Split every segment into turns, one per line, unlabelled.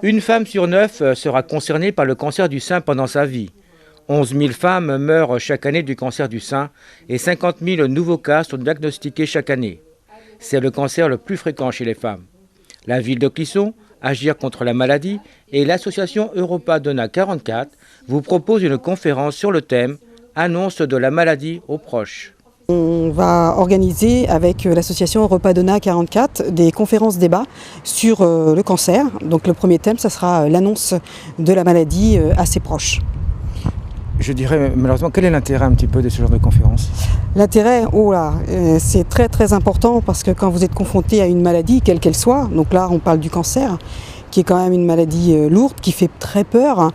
Une femme sur 9 sera concernée par le cancer du sein pendant sa vie. 11 000 femmes meurent chaque année du cancer du sein et 50 000 nouveaux cas sont diagnostiqués chaque année. C'est le cancer le plus fréquent chez les femmes. La ville de Clisson, Agir contre la maladie et l'association Europa Donna 44 vous proposent une conférence sur le thème « Annonce de la maladie aux proches ».
On va organiser avec l'association Europa Donna 44 des conférences débats sur le cancer. Donc le premier thème, ça sera l'annonce de la maladie à ses proches.
Je dirais malheureusement, quel est l'intérêt un petit peu de ce genre de conférence?
L'intérêt, c'est très très important parce que quand vous êtes confronté à une maladie, quelle qu'elle soit, donc là on parle du cancer, qui est quand même une maladie lourde, qui fait très peur.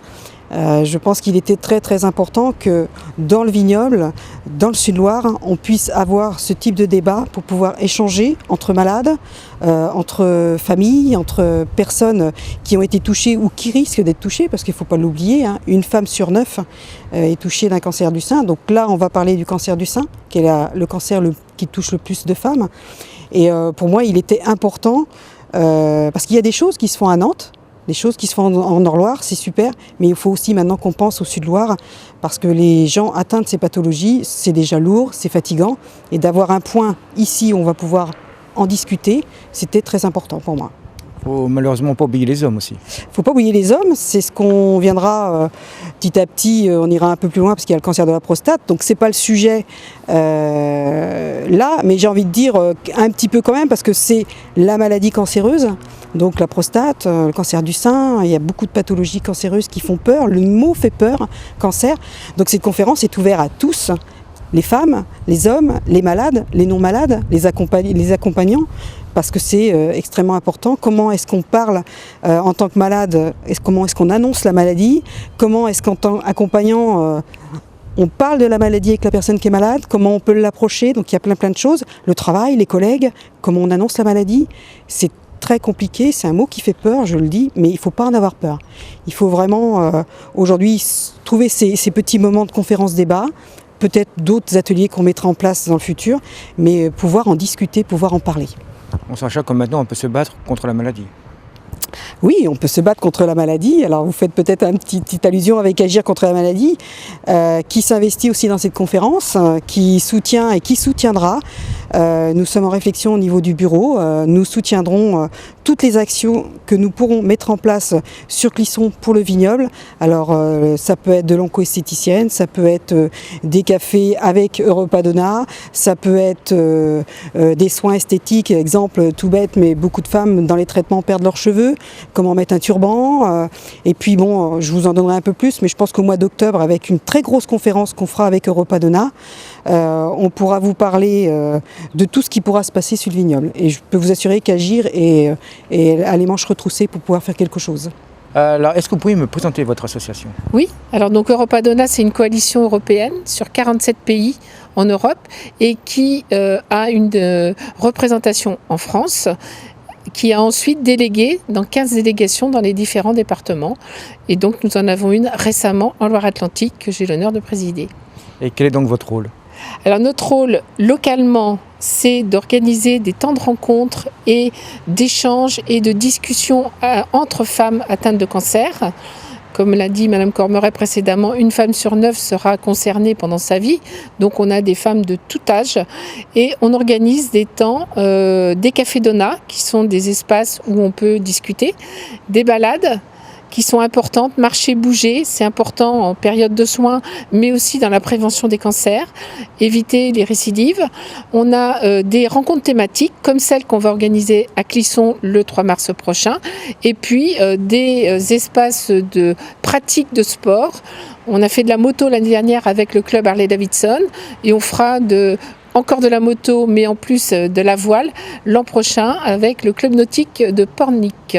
Je pense qu'il était très très important que dans le vignoble, dans le Sud-Loire, on puisse avoir ce type de débat pour pouvoir échanger entre malades, entre familles, entre personnes qui ont été touchées ou qui risquent d'être touchées, parce qu'il ne faut pas l'oublier, une femme sur 9 est touchée d'un cancer du sein. Donc là, on va parler du cancer du sein, qui est le cancer qui touche le plus de femmes. Et pour moi, il était important, parce qu'il y a des choses qui se font à Nantes, des choses qui se font en Nord-Loire, c'est super, mais il faut aussi maintenant qu'on pense au Sud-Loire, parce que les gens atteints de ces pathologies, c'est déjà lourd, c'est fatigant, et d'avoir un point ici où on va pouvoir en discuter, c'était très important pour moi.
Il ne faut malheureusement pas oublier les hommes aussi.
Il ne faut pas oublier les hommes, c'est ce qu'on viendra petit à petit, on ira un peu plus loin parce qu'il y a le cancer de la prostate, donc ce n'est pas le sujet là, mais j'ai envie de dire un petit peu quand même, parce que c'est la maladie cancéreuse. Donc la prostate, le cancer du sein, il y a beaucoup de pathologies cancéreuses qui font peur. Le mot fait peur, cancer. Donc cette conférence est ouverte à tous, les femmes, les hommes, les malades, les non-malades, les accompagnants, parce que c'est extrêmement important. Comment est-ce qu'on parle en tant que malade? Comment est-ce qu'on annonce la maladie? Comment est-ce qu'en tant qu'accompagnant, on parle de la maladie avec la personne qui est malade? Comment on peut l'approcher? Donc il y a plein de choses. Le travail, les collègues, comment on annonce la maladie? C'est très compliqué, c'est un mot qui fait peur, je le dis, mais il ne faut pas en avoir peur. Il faut vraiment aujourd'hui trouver ces petits moments de conférence-débat, peut-être d'autres ateliers qu'on mettra en place dans le futur, mais pouvoir en discuter, pouvoir en parler.
On sachant que maintenant on peut se battre contre la maladie.
Oui, on peut se battre contre la maladie. Alors vous faites peut-être une petite allusion avec Agir contre la maladie, qui s'investit aussi dans cette conférence, qui soutient et qui soutiendra. Nous sommes en réflexion au niveau du bureau. Nous soutiendrons toutes les actions que nous pourrons mettre en place sur Clisson pour le vignoble. Alors ça peut être de l'onco-esthéticienne, ça peut être des cafés avec Europa Donna, ça peut être des soins esthétiques, exemple tout bête, mais beaucoup de femmes dans les traitements perdent leurs cheveux, comment mettre un turban, et puis bon, je vous en donnerai un peu plus, mais je pense qu'au mois d'octobre, avec une très grosse conférence qu'on fera avec Europa Donna, on pourra vous parler de tout ce qui pourra se passer sur le vignoble. Et je peux vous assurer qu'Agir est à les manches retroussées pour pouvoir faire quelque chose.
Alors, est-ce que vous pouvez me présenter votre association?
Oui, alors donc Europa Donna, c'est une coalition européenne sur 47 pays en Europe et qui a une représentation en France, qui a ensuite délégué dans 15 délégations dans les différents départements. Et donc nous en avons une récemment en Loire-Atlantique que j'ai l'honneur de présider.
Et quel est donc votre rôle?
Alors notre rôle localement, c'est d'organiser des temps de rencontres et d'échanges et de discussions entre femmes atteintes de cancer. Comme l'a dit Mme Cormeret précédemment, une femme sur 9 sera concernée pendant sa vie. Donc on a des femmes de tout âge. Et on organise des temps, des cafés Donna, qui sont des espaces où on peut discuter, des balades qui sont importantes, marcher, bouger, c'est important en période de soins, mais aussi dans la prévention des cancers, éviter les récidives. On a des rencontres thématiques, comme celle qu'on va organiser à Clisson le 3 mars prochain, et puis des espaces de pratique de sport. On a fait de la moto l'année dernière avec le club Harley-Davidson, et on fera encore de la moto, mais en plus de la voile, l'an prochain avec le club nautique de Pornic.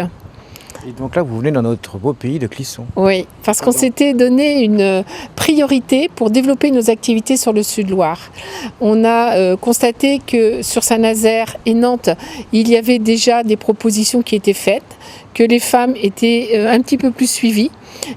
Et donc là, vous venez dans notre beau pays de Clisson.
Oui, parce qu'on s'était donné une priorité pour développer nos activités sur le Sud-Loire. On a constaté que sur Saint-Nazaire et Nantes, il y avait déjà des propositions qui étaient faites, que les femmes étaient un petit peu plus suivies,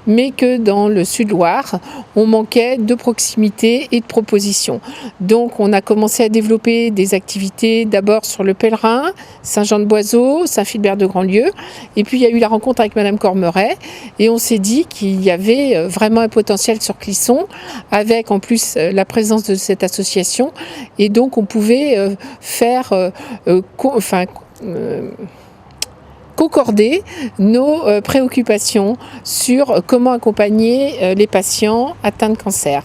mais que dans le Sud-Loire, on manquait de proximité et de propositions. Donc on a commencé à développer des activités d'abord sur le Pèlerin, Saint-Jean-de-Boiseau, Saint-Philbert de Grandlieu, et puis il y a eu la rencontre avec Madame Cormeret et on s'est dit qu'il y avait vraiment un potentiel sur Clisson, avec en plus la présence de cette association, et donc on pouvait concorder nos préoccupations sur comment accompagner les patients atteints de cancer.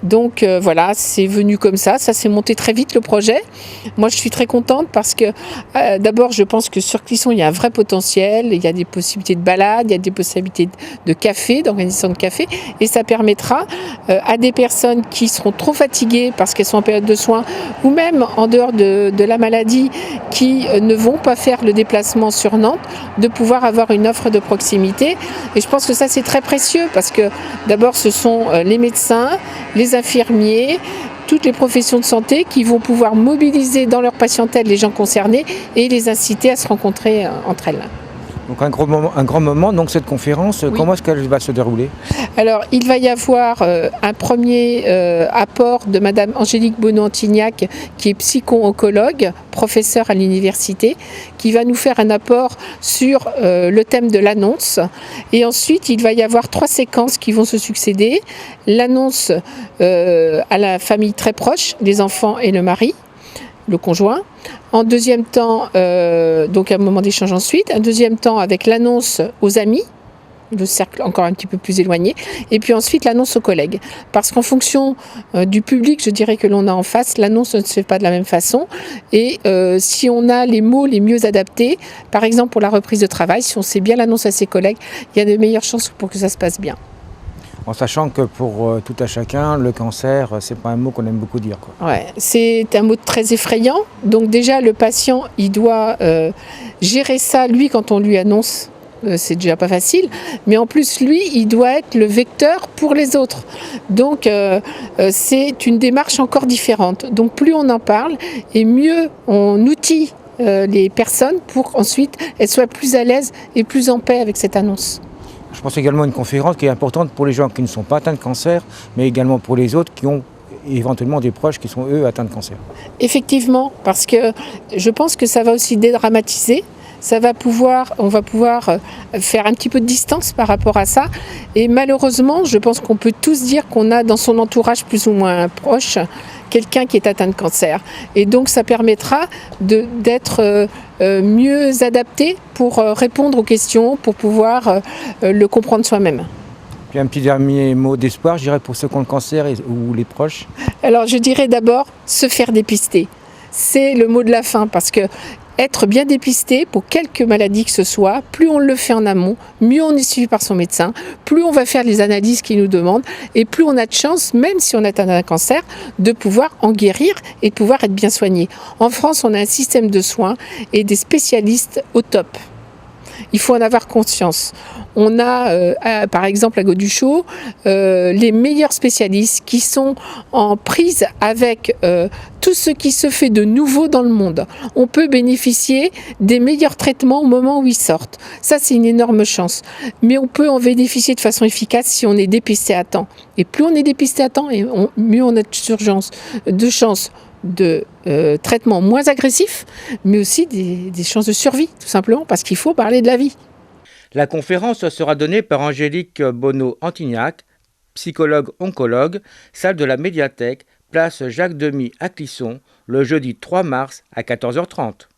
Donc voilà, c'est venu comme ça s'est monté très vite le projet. Moi je suis très contente parce que d'abord je pense que sur Clisson il y a un vrai potentiel, il y a des possibilités de balade, il y a des possibilités de café, d'organisation de café, et ça permettra à des personnes qui seront trop fatiguées parce qu'elles sont en période de soins, ou même en dehors de la maladie, qui ne vont pas faire le déplacement sur Nantes, de pouvoir avoir une offre de proximité. Et je pense que ça c'est très précieux parce que d'abord ce sont les médecins, les infirmiers, toutes les professions de santé qui vont pouvoir mobiliser dans leur patientèle les gens concernés et les inciter à se rencontrer entre elles.
Donc un grand moment, donc cette conférence,
Oui.
Comment est-ce qu'elle va se dérouler?
Alors, il va y avoir un premier apport de Madame Angélique Bonneau-Antignac, qui est psycho-oncologue, professeure à l'université, qui va nous faire un apport sur le thème de l'annonce. Et ensuite, il va y avoir 3 séquences qui vont se succéder. L'annonce à la famille très proche, les enfants et le mari, le conjoint. En deuxième temps, donc un moment d'échange ensuite. Un deuxième temps avec l'annonce aux amis, le cercle encore un petit peu plus éloigné. Et puis ensuite l'annonce aux collègues. Parce qu'en fonction du public, je dirais, que l'on a en face, l'annonce ne se fait pas de la même façon. Et si on a les mots les mieux adaptés, par exemple pour la reprise de travail, si on sait bien l'annonce à ses collègues, il y a de meilleures chances pour que ça se passe bien.
En sachant que pour tout à chacun, le cancer, c'est pas un mot qu'on aime beaucoup dire, quoi.
Ouais, c'est un mot très effrayant. Donc déjà, le patient, il doit gérer ça, lui, quand on lui annonce. C'est déjà pas facile. Mais en plus, lui, il doit être le vecteur pour les autres. Donc, c'est une démarche encore différente. Donc, plus on en parle et mieux on outille les personnes pour qu'ensuite, elles soient plus à l'aise et plus en paix avec cette annonce.
Je pense également à une conférence qui est importante pour les gens qui ne sont pas atteints de cancer, mais également pour les autres qui ont éventuellement des proches qui sont eux atteints de cancer.
Effectivement, parce que je pense que ça va aussi dédramatiser. On va pouvoir faire un petit peu de distance par rapport à ça. Et malheureusement, je pense qu'on peut tous dire qu'on a dans son entourage plus ou moins proche quelqu'un qui est atteint de cancer. Et donc ça permettra d'être mieux adapté pour répondre aux questions, pour pouvoir le comprendre soi-même.
Puis un petit dernier mot d'espoir, je dirais, pour ceux qui ont le cancer ou les proches.
Alors je dirais d'abord se faire dépister. C'est le mot de la fin, parce que être bien dépisté pour quelque maladie que ce soit, plus on le fait en amont, mieux on est suivi par son médecin, plus on va faire les analyses qu'il nous demande, et plus on a de chance, même si on a atteint un cancer, de pouvoir en guérir et de pouvoir être bien soigné. En France, on a un système de soins et des spécialistes au top. Il faut en avoir conscience. On a, par exemple, à Gauduchot, les meilleurs spécialistes qui sont en prise avec tout ce qui se fait de nouveau dans le monde. On peut bénéficier des meilleurs traitements au moment où ils sortent. Ça, c'est une énorme chance. Mais on peut en bénéficier de façon efficace si on est dépisté à temps. Et plus on est dépisté à temps, et mieux on a de chances de traitements moins agressifs, mais aussi des chances de survie, tout simplement, parce qu'il faut parler de la vie.
La conférence sera donnée par Angélique Bonneau-Antignac, psychologue-oncologue, salle de la médiathèque, place Jacques-Demy à Clisson, le jeudi 3 mars à 14h30.